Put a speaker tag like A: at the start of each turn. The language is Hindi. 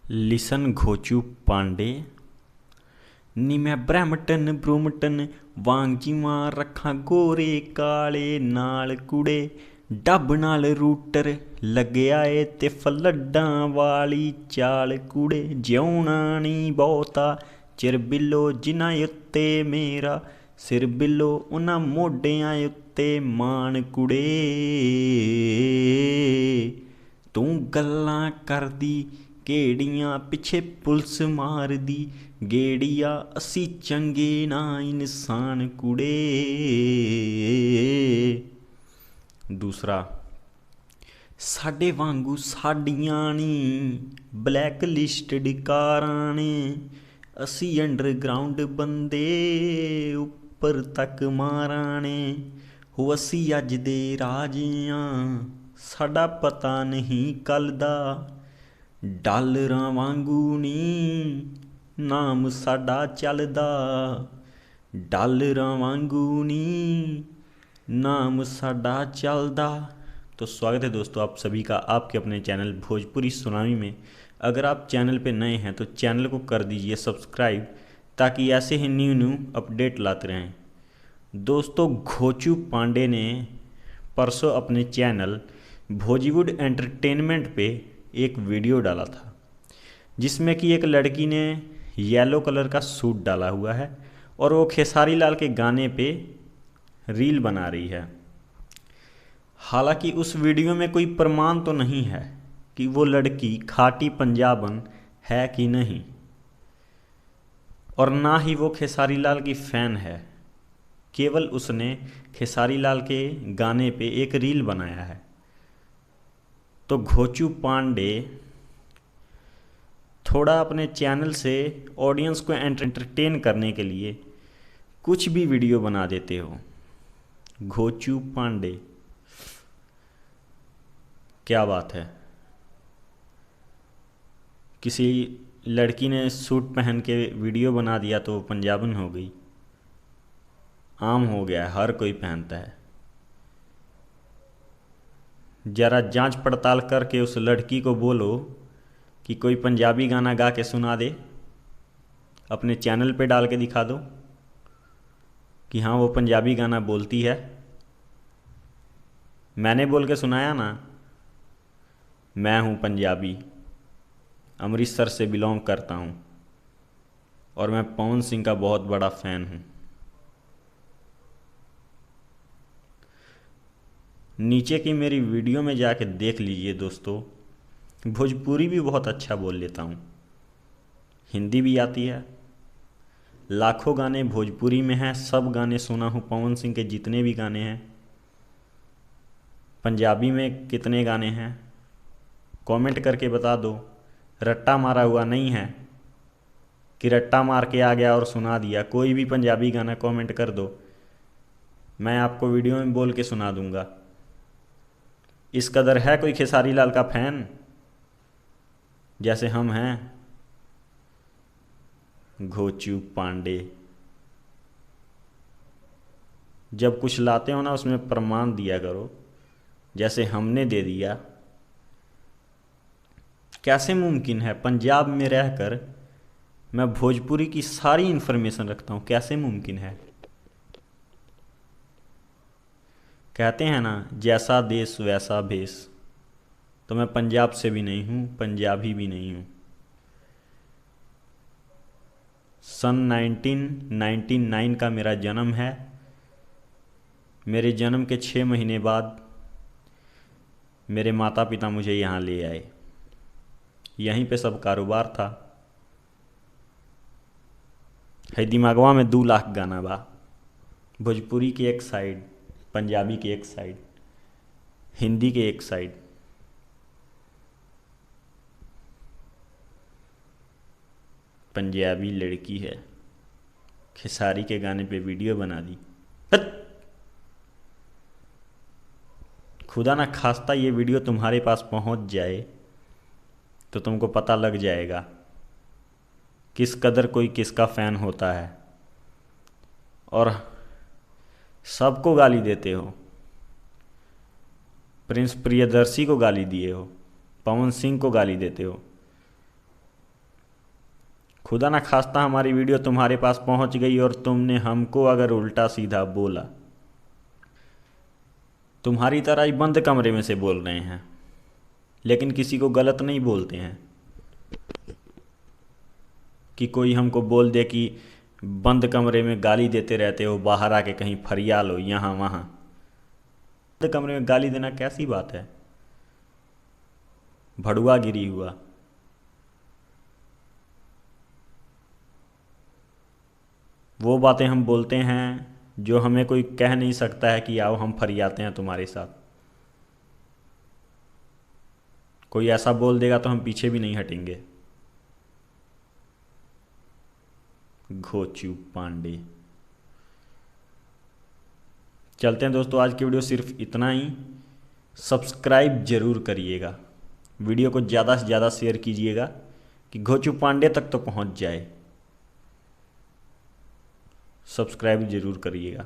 A: लिसन घोचू पांडे नी मैं ब्रैम्पटन ब्रूमटन वांग जीवां रखां गोरे काले नाल कुड़े डब नाल रूटर लग्या ए ते फलड्डां वाली चाल कुड़े जिउणा नी बहुता चिर बिल्लो जिन्हां उत्ते मेरा सिर बिल्लो उन्हां मोढियां उत्ते मान कुड़े तू गल्लां करदी केड़ियां पिछे पुलस मारदी गेड़िया असी चंगे ना इंसान कुड़े। दूसरा, साडे वांगू साडियां नी ब्लैक लिस्टड कारां ने असी अंडरग्राउंड बंदे उपर तक मारां ने हो असी अज दे राजियां साडा पता नहीं कल दा डालरां वांगू नी नाम साडा चलदा डालरां वांगू नी नाम साडा चलदा। तो स्वागत है दोस्तों आप सभी का आपके अपने चैनल भोजपुरी सुनामी में। अगर आप चैनल पे नए हैं तो चैनल को कर दीजिए सब्सक्राइब ताकि ऐसे ही न्यू अपडेट लाते रहें। दोस्तों, घोचू पांडे ने परसों अपने चैनल भोजीवुड एंटरटेनमेंट पे एक वीडियो डाला था जिसमें कि एक लड़की ने येलो कलर का सूट डाला हुआ है और वो खेसारी लाल के गाने पे रील बना रही है। हालांकि उस वीडियो में कोई प्रमाण तो नहीं है कि वो लड़की खाटी पंजाबन है कि नहीं, और ना ही वो खेसारी लाल की फ़ैन है। केवल उसने खेसारी लाल के गाने पे एक रील बनाया है। तो घोचू पांडे थोड़ा अपने चैनल से ऑडियंस को एंटरटेन करने के लिए कुछ भी वीडियो बना देते हो। घोचू पांडे, क्या बात है। किसी लड़की ने सूट पहन के वीडियो बना दिया तो पंजाबन हो गई, आम हो गया है, हर कोई पहनता है। ज़रा जांच पड़ताल करके उस लड़की को बोलो कि कोई पंजाबी गाना गा के सुना दे, अपने चैनल पे डाल के दिखा दो कि हाँ वो पंजाबी गाना बोलती है। मैंने बोल के सुनाया ना, मैं हूँ पंजाबी, अमृतसर से बिलोंग करता हूँ और मैं पवन सिंह का बहुत बड़ा फ़ैन हूँ। नीचे की मेरी वीडियो में जाके देख लीजिए दोस्तों। भोजपुरी भी बहुत अच्छा बोल लेता हूँ, हिंदी भी आती है, लाखों गाने भोजपुरी में हैं, सब गाने सुना हूँ पवन सिंह के जितने भी गाने हैं। पंजाबी में कितने गाने हैं कमेंट करके बता दो। रट्टा मारा हुआ नहीं है कि रट्टा मार के आ गया और सुना दिया। कोई भी पंजाबी गाना कमेंट कर दो, मैं आपको वीडियो में बोल के सुना दूंगा। इस कदर है कोई खेसारी लाल का फ़ैन जैसे हम हैं। घोचू पांडे, जब कुछ लाते हो ना उसमें प्रमाण दिया करो, जैसे हमने दे दिया। कैसे मुमकिन है पंजाब में रहकर मैं भोजपुरी की सारी इन्फॉर्मेशन रखता हूँ, कैसे मुमकिन है। कहते हैं ना जैसा देश वैसा भेष, तो मैं पंजाब से भी नहीं हूँ, पंजाबी भी नहीं हूँ। सन 1999 का मेरा जन्म है। मेरे जन्म के 6 महीने बाद मेरे माता पिता मुझे यहाँ ले आए। यहीं पे सब कारोबार था। है दिमागवा में 2 लाख गाना बा, भोजपुरी की एक साइड, पंजाबी की एक साइड, हिंदी के एक साइड। पंजाबी लड़की है, खेसारी के गाने पे वीडियो बना दी। खुदा ना खास्ता ये वीडियो तुम्हारे पास पहुंच जाए तो तुमको पता लग जाएगा किस कदर कोई किसका फ़ैन होता है। और सबको गाली देते हो, प्रिंस प्रियदर्शी को गाली दिए हो, पवन सिंह को गाली देते हो, खुदा ना खास्ता हमारी वीडियो तुम्हारे पास पहुंच गई और तुमने हमको अगर उल्टा सीधा बोला, तुम्हारी तरह ही बंद कमरे में से बोल रहे हैं, लेकिन किसी को गलत नहीं बोलते हैं कि कोई हमको बोल दे कि बंद कमरे में गाली देते रहते हो, बाहर आके कहीं फरिया लो यहाँ वहाँ। बंद कमरे में गाली देना कैसी बात है? भड़ुआ गिरी हुआ। वो बातें हम बोलते हैं जो हमें कोई कह नहीं सकता है कि आओ हम फरियाते हैं तुम्हारे साथ। कोई ऐसा बोल देगा तो हम पीछे भी नहीं हटेंगे। घोचू पांडे। चलते हैं दोस्तों, आज की वीडियो सिर्फ इतना ही। सब्सक्राइब जरूर करिएगा, वीडियो को ज़्यादा से ज़्यादा शेयर कीजिएगा कि घोचू पांडे तक तो पहुंच जाए। सब्सक्राइब जरूर करिएगा।